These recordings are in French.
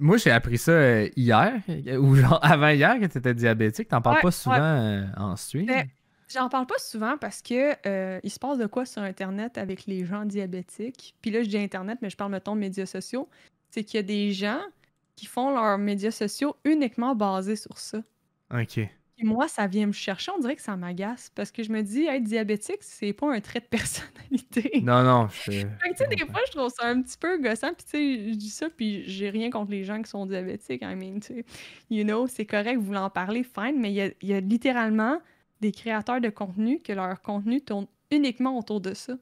moi, j'ai appris ça hier, ou genre avant-hier, que tu étais diabétique. T'en parles Ouais, pas ouais. souvent en Ben, stream. j'en parle pas souvent parce que il se passe de quoi sur Internet avec les gens diabétiques. Puis là, je dis Internet, mais je parle, mettons, médias sociaux. C'est qu'il y a des gens qui font leurs médias sociaux uniquement basés sur ça. Ok. Puis moi, ça vient me chercher, on dirait que ça m'agace. Parce que je me dis, être diabétique, c'est pas un trait de personnalité. Non, non, Fait que, tu je sais, des comprends. fois, je trouve ça un petit peu gossant. Puis, tu sais, je dis ça, puis j'ai rien contre les gens qui sont diabétiques. I mean, tu sais, c'est correct, vous voulez en parler, fine. Mais il y a littéralement des créateurs de contenu que leur contenu tourne uniquement autour de ça.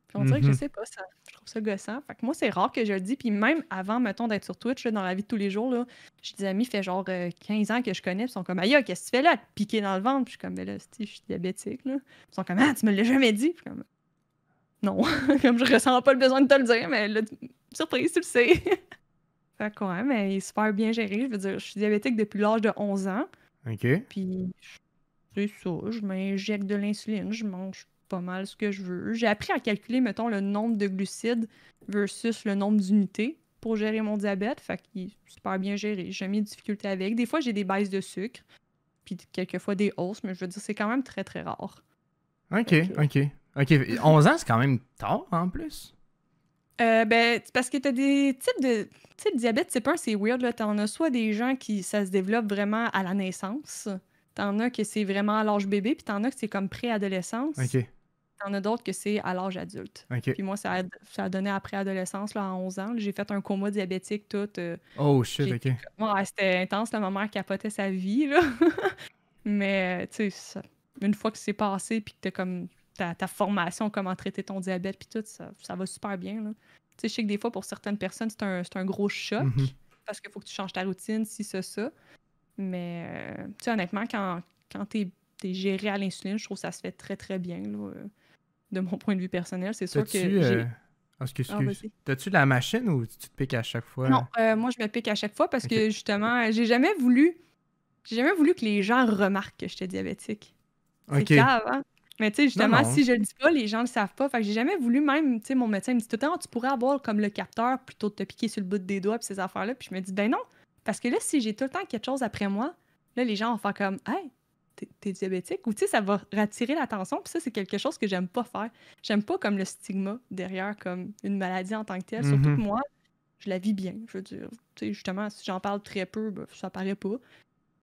Puis on dirait que je Mhm. sais pas, je trouve ça gossant. Fait que moi, c'est rare que je le dis. Puis même avant, mettons, d'être sur Twitch, là, dans la vie de tous les jours, là, j'ai des amis, fait genre 15 ans que je connais, puis ils sont comme, aïe, qu'est-ce que tu fais là, à te piquer dans le ventre? Puis je suis comme, ben là, je suis diabétique, là. Ils sont comme, ah, tu me l'as jamais dit. Puis je suis comme, non, comme je ressens pas le besoin de te le dire, mais là, surprise, tu le sais. Fait que ouais, mais il est super bien géré. Je veux dire, je suis diabétique depuis l'âge de 11 ans. Ok. Puis c'est ça, je m'injecte de l'insuline, je mange pas mal ce que je veux. J'ai appris à calculer, mettons, le nombre de glucides versus le nombre d'unités pour gérer mon diabète. Fait qu'il est super bien géré. J'ai jamais eu de difficulté avec. Des fois, j'ai des baisses de sucre, puis quelquefois des hausses, mais je veux dire, c'est quand même très, très rare. Ok, Fait que... ok. Ok. 11 ans, c'est quand même tard en plus. Ben, c'est parce que t'as des types de... Tu sais, le diabète, c'est weird, là. T'en as soit des gens qui, ça se développe vraiment à la naissance. T'en as que c'est vraiment à l'âge bébé, puis t'en as que c'est comme préadolescence. Ok. T'en as d'autres que c'est à l'âge adulte. Ok. Puis moi, ça a donné après adolescence, là, à 11 ans. J'ai fait un coma diabétique, tout. Oh shit, ok. J'étais ouais, c'était intense, là, ma mère capotait sa vie, là. Mais, tu sais, une fois que c'est passé, puis que t'as comme ta formation, comment traiter ton diabète, puis tout, ça va super bien, là. Tu sais, je sais que des fois, pour certaines personnes, c'est un gros choc, Mhm. parce qu'il faut que tu changes ta routine, si, ça. Mais, tu sais, honnêtement, quand t'es géré à l'insuline, je trouve que ça se fait très, très bien, là. De mon point de vue personnel. C'est sûr que T'as-tu. j'ai. Ah, Ah, excuse. vas-y. T'as-tu la machine ou tu te piques à chaque Non, fois? moi, je me pique à chaque fois parce Ok. que justement, j'ai jamais voulu que les gens remarquent que j'étais diabétique. C'est Ok. cave, hein? Mais tu sais, Non, justement, non. si je le dis pas, les gens le savent pas. Fait que j'ai jamais voulu même, tu sais, mon médecin me dit tout le temps, ah, tu pourrais avoir comme le capteur plutôt de te piquer sur le bout des doigts puis ces affaires-là. Puis je me dis, ben non, parce que là, si j'ai tout le temps quelque chose après moi, là, les gens vont faire comme, hey, t'es diabétique? Ou tu sais, ça va rattirer l'attention. Puis ça, c'est quelque chose que j'aime pas faire. J'aime pas comme le stigma derrière, comme une maladie en tant que telle. Surtout que Mhm. moi, je la vis bien. Je veux dire, tu sais, justement, si j'en parle très peu, ben, ça paraît pas.